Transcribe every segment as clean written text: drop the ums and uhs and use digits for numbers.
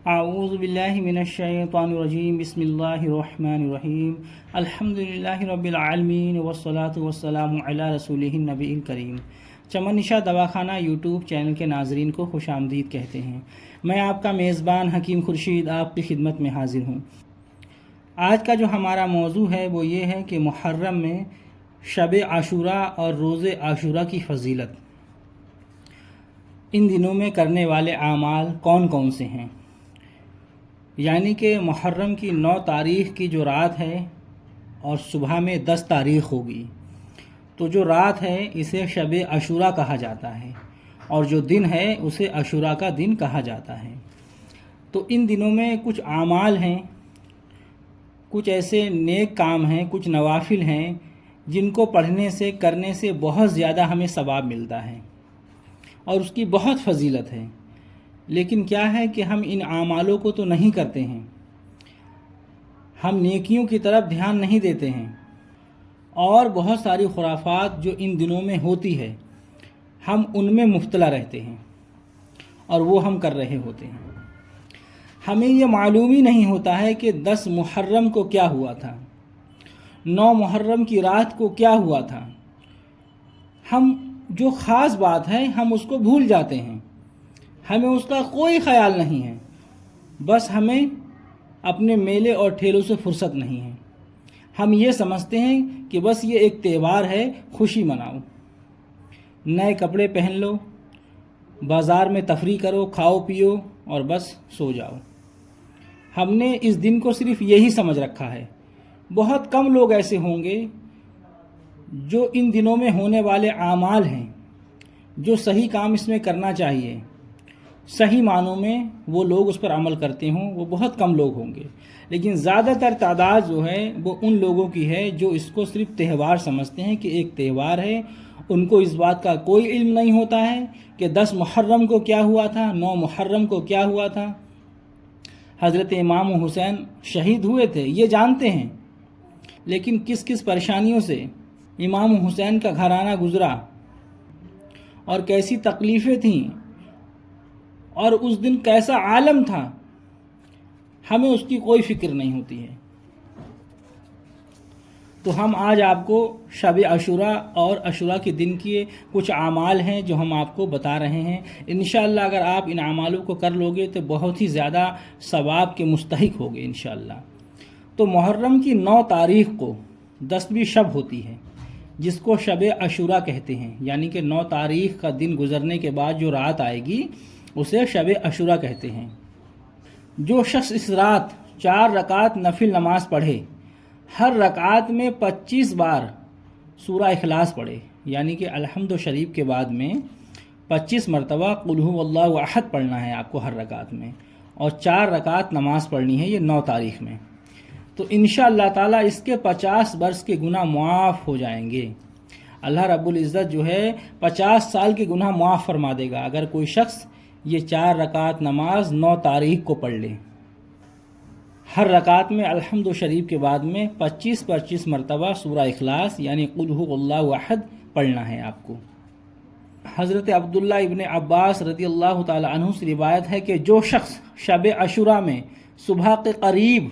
اعوذ باللہ من الشیطان الرجیم بسم اللہ الرحمن الرحیم الحمدللہ رب العالمین والصلاة والسلام علی رسولہ النبی الکریم۔ چمن نشا دواخانہ یوٹیوب چینل کے ناظرین کو خوش آمدید کہتے ہیں۔ میں آپ کا میزبان حکیم خورشید آپ کی خدمت میں حاضر ہوں۔ آج کا جو ہمارا موضوع ہے وہ یہ ہے کہ محرم میں شب عاشوراء اور روز عاشوراء کی فضیلت، ان دنوں میں کرنے والے اعمال کون کون سے ہیں۔ یعنی کہ محرم کی 9 تاریخ کی جو رات ہے اور صبح میں 10 تاریخ ہوگی، تو جو رات ہے اسے شب عاشوراء کہا جاتا ہے اور جو دن ہے اسے عاشوراء کا دن کہا جاتا ہے۔ تو ان دنوں میں کچھ اعمال ہیں، کچھ ایسے نیک کام ہیں، کچھ نوافل ہیں جن کو پڑھنے سے کرنے سے بہت زیادہ ہمیں ثواب ملتا ہے اور اس کی بہت فضیلت ہے۔ لیکن کیا ہے کہ ہم ان اعمالوں کو تو نہیں کرتے ہیں، ہم نیکیوں کی طرف دھیان نہیں دیتے ہیں، اور بہت ساری خرافات جو ان دنوں میں ہوتی ہے ہم ان میں مبتلا رہتے ہیں اور وہ ہم کر رہے ہوتے ہیں۔ ہمیں یہ معلوم ہی نہیں ہوتا ہے کہ 10 محرم کو کیا ہوا تھا، 9 محرم کی رات کو کیا ہوا تھا۔ ہم جو خاص بات ہے ہم اس کو بھول جاتے ہیں، ہمیں اس کا کوئی خیال نہیں ہے، بس ہمیں اپنے میلے اور ٹھیلوں سے فرصت نہیں ہے۔ ہم یہ سمجھتے ہیں کہ بس یہ ایک تہوار ہے، خوشی مناؤ، نئے کپڑے پہن لو، بازار میں تفریح کرو، کھاؤ پیو اور بس سو جاؤ۔ ہم نے اس دن کو صرف یہی سمجھ رکھا ہے۔ بہت کم لوگ ایسے ہوں گے جو ان دنوں میں ہونے والے اعمال ہیں، جو صحیح کام اس میں کرنا چاہیے، صحیح معنوں میں وہ لوگ اس پر عمل کرتے ہوں، وہ بہت کم لوگ ہوں گے۔ لیکن زیادہ تر تعداد جو ہے وہ ان لوگوں کی ہے جو اس کو صرف تہوار سمجھتے ہیں کہ ایک تہوار ہے۔ ان کو اس بات کا کوئی علم نہیں ہوتا ہے کہ 10 محرم کو کیا ہوا تھا، 9 محرم کو کیا ہوا تھا۔ حضرت امام حسین شہید ہوئے تھے یہ جانتے ہیں، لیکن کس کس پریشانیوں سے امام حسین کا گھرانہ گزرا اور کیسی تکلیفیں تھیں اور اس دن کیسا عالم تھا، ہمیں اس کی کوئی فکر نہیں ہوتی ہے۔ تو ہم آج آپ کو شب عاشوراء اور عاشوراء کے دن کے کچھ اعمال ہیں جو ہم آپ کو بتا رہے ہیں۔ انشاءاللہ اگر آپ ان اعمالوں کو کر لوگے تو بہت ہی زیادہ ثواب کے مستحق ہوگے انشاءاللہ۔ تو محرم کی 9 تاریخ کو 10ویں شب ہوتی ہے جس کو شب عاشوراء کہتے ہیں، یعنی کہ 9 تاریخ کا دن گزرنے کے بعد جو رات آئے گی اسے شب عاشوراء کہتے ہیں۔ جو شخص اس رات 4 رکعت نفل نماز پڑھے، ہر رکعت میں 25 بار سورہ اخلاص پڑھے، یعنی کہ الحمد شریف کے بعد میں 25 مرتبہ قل ھو اللہ احد پڑھنا ہے آپ کو ہر رکعت میں، اور 4 رکعت نماز پڑھنی ہے یہ 9 تاریخ میں، تو انشاءاللہ تعالی اس کے 50 برس کے گناہ معاف ہو جائیں گے۔ اللہ رب العزت جو ہے 50 سال کے گناہ معاف فرما دے گا اگر کوئی شخص یہ 4 رکعت نماز 9 تاریخ کو پڑھ لے۔ ہر رکعت میں الحمد شریف کے بعد میں 25 مرتبہ سورہ اخلاص یعنی قل ھو اللہ احد پڑھنا ہے آپ کو۔ حضرت عبداللہ ابن عباس رضی اللہ تعالی عنہ سے روایت ہے کہ جو شخص شب عاشوراء میں صبح کے قریب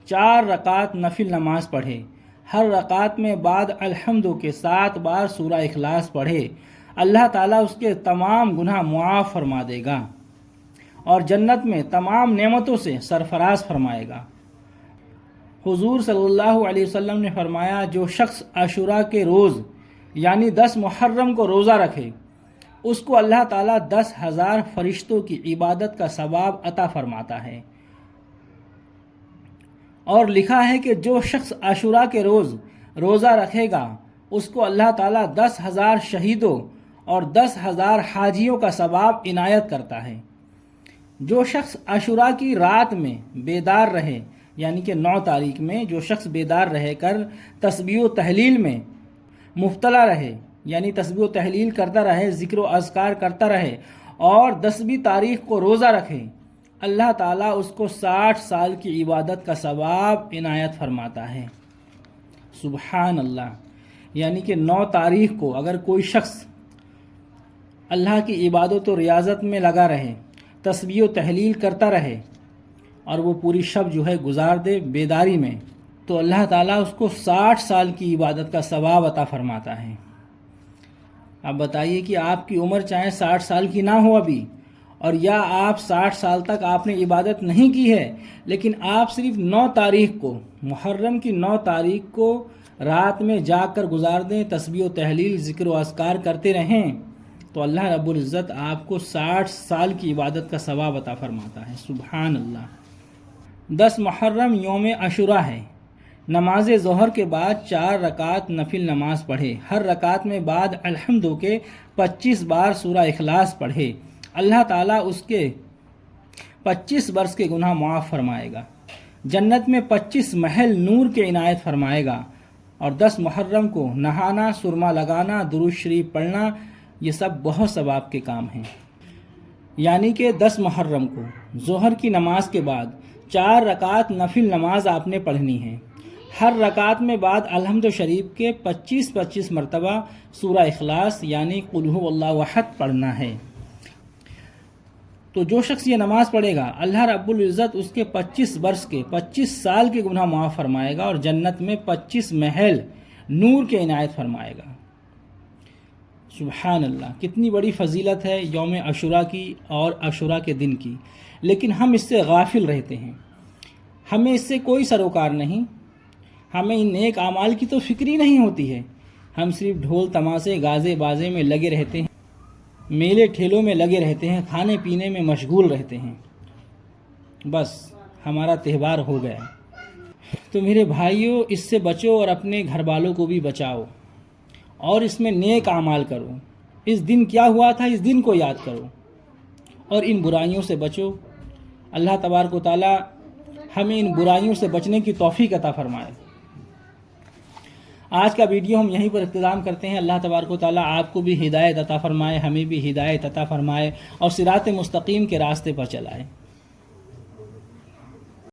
4 رکعت نفل نماز پڑھے، ہر رکعت میں بعد الحمد کے 7 بار سورہ اخلاص پڑھے، اللہ تعالیٰ اس کے تمام گناہ معاف فرما دے گا اور جنت میں تمام نعمتوں سے سرفراز فرمائے گا۔ حضور صلی اللہ علیہ وسلم نے فرمایا جو شخص عاشوراء کے روز یعنی 10 محرم کو روزہ رکھے اس کو اللہ تعالیٰ 10,000 فرشتوں کی عبادت کا ثواب عطا فرماتا ہے، اور لکھا ہے کہ جو شخص عاشوراء کے روز روزہ رکھے گا اس کو اللہ تعالیٰ 10,000 شہیدوں اور 10,000 حاجیوں کا ثواب عنایت کرتا ہے۔ جو شخص عاشوراء کی رات میں بیدار رہے، یعنی کہ 9 تاریخ میں جو شخص بیدار رہ کر تسبیح و تحلیل میں مبتلا رہے، یعنی تسبیح و تحلیل کرتا رہے، ذکر و اذکار کرتا رہے اور 10ویں تاریخ کو روزہ رکھے، اللہ تعالیٰ اس کو 60 سال کی عبادت کا ثواب عنایت فرماتا ہے۔ سبحان اللہ۔ یعنی کہ 9 تاریخ کو اگر کوئی شخص اللہ کی عبادت و ریاضت میں لگا رہے، تسبیح و تحلیل کرتا رہے اور وہ پوری شب جو ہے گزار دے بیداری میں، تو اللہ تعالیٰ اس کو 60 سال کی عبادت کا ثواب عطا فرماتا ہے۔ اب بتائیے کہ آپ کی عمر چاہے 60 سال کی نہ ہو ابھی، اور یا آپ 60 سال تک آپ نے عبادت نہیں کی ہے، لیکن آپ صرف 9 تاریخ کو، محرم کی 9 تاریخ کو رات میں جاگ کر گزار دیں، تسبیح و تحلیل، ذکر و اذکار کرتے رہیں، تو اللہ رب العزت آپ کو 60 سال کی عبادت کا ثواب عطا فرماتا ہے۔ سبحان اللہ۔ 10 محرم یوم عاشوراء ہے۔ نماز ظہر کے بعد 4 رکعت نفل نماز پڑھے، ہر رکعت میں بعد الحمد کے 25 بار سورہ اخلاص پڑھے، اللہ تعالیٰ اس کے 25 برس کے گناہ معاف فرمائے گا، جنت میں 25 محل نور کے عنایت فرمائے گا، اور 10 محرم کو نہانا، سرما لگانا، درود شریف پڑھنا، یہ سب بہت ثواب کے کام ہیں۔ یعنی کہ 10 محرم کو ظہر کی نماز کے بعد 4 رکعت نفل نماز آپ نے پڑھنی ہے، ہر رکعت میں بعد الحمد شریف کے 25 مرتبہ سورہ اخلاص یعنی قل هو اللہ احد پڑھنا ہے۔ تو جو شخص یہ نماز پڑھے گا، اللہ رب العزت اس کے 25 برس کے 25 سال کے گناہ معاف فرمائے گا، اور جنت میں 25 محل نور کے عنایت فرمائے گا۔ سبحان اللہ، کتنی بڑی فضیلت ہے یوم عاشوراء کی اور عاشوراء کے دن کی، لیکن ہم اس سے غافل رہتے ہیں، ہمیں اس سے کوئی سروکار نہیں، ہمیں ان نیک اعمال کی تو فکر ہی نہیں ہوتی ہے، ہم صرف ڈھول تماشے گازے بازے میں لگے رہتے ہیں، میلے ٹھیلوں میں لگے رہتے ہیں، کھانے پینے میں مشغول رہتے ہیں، بس ہمارا تہوار ہو گیا۔ تو میرے بھائیوں، اس سے بچو اور اپنے گھر والوں کو بھی بچاؤ، اور اس میں نیک اعمال کرو۔ اس دن کیا ہوا تھا، اس دن کو یاد کرو، اور ان برائیوں سے بچو۔ اللہ تبارک و تعالی ہمیں ان برائیوں سے بچنے کی توفیق عطا فرمائے۔ آج کا ویڈیو ہم یہیں پر اختتام کرتے ہیں۔ اللہ تبارک و تعالی آپ کو بھی ہدایت عطا فرمائے، ہمیں بھی ہدایت عطا فرمائے، اور صراط مستقیم کے راستے پر چلائے۔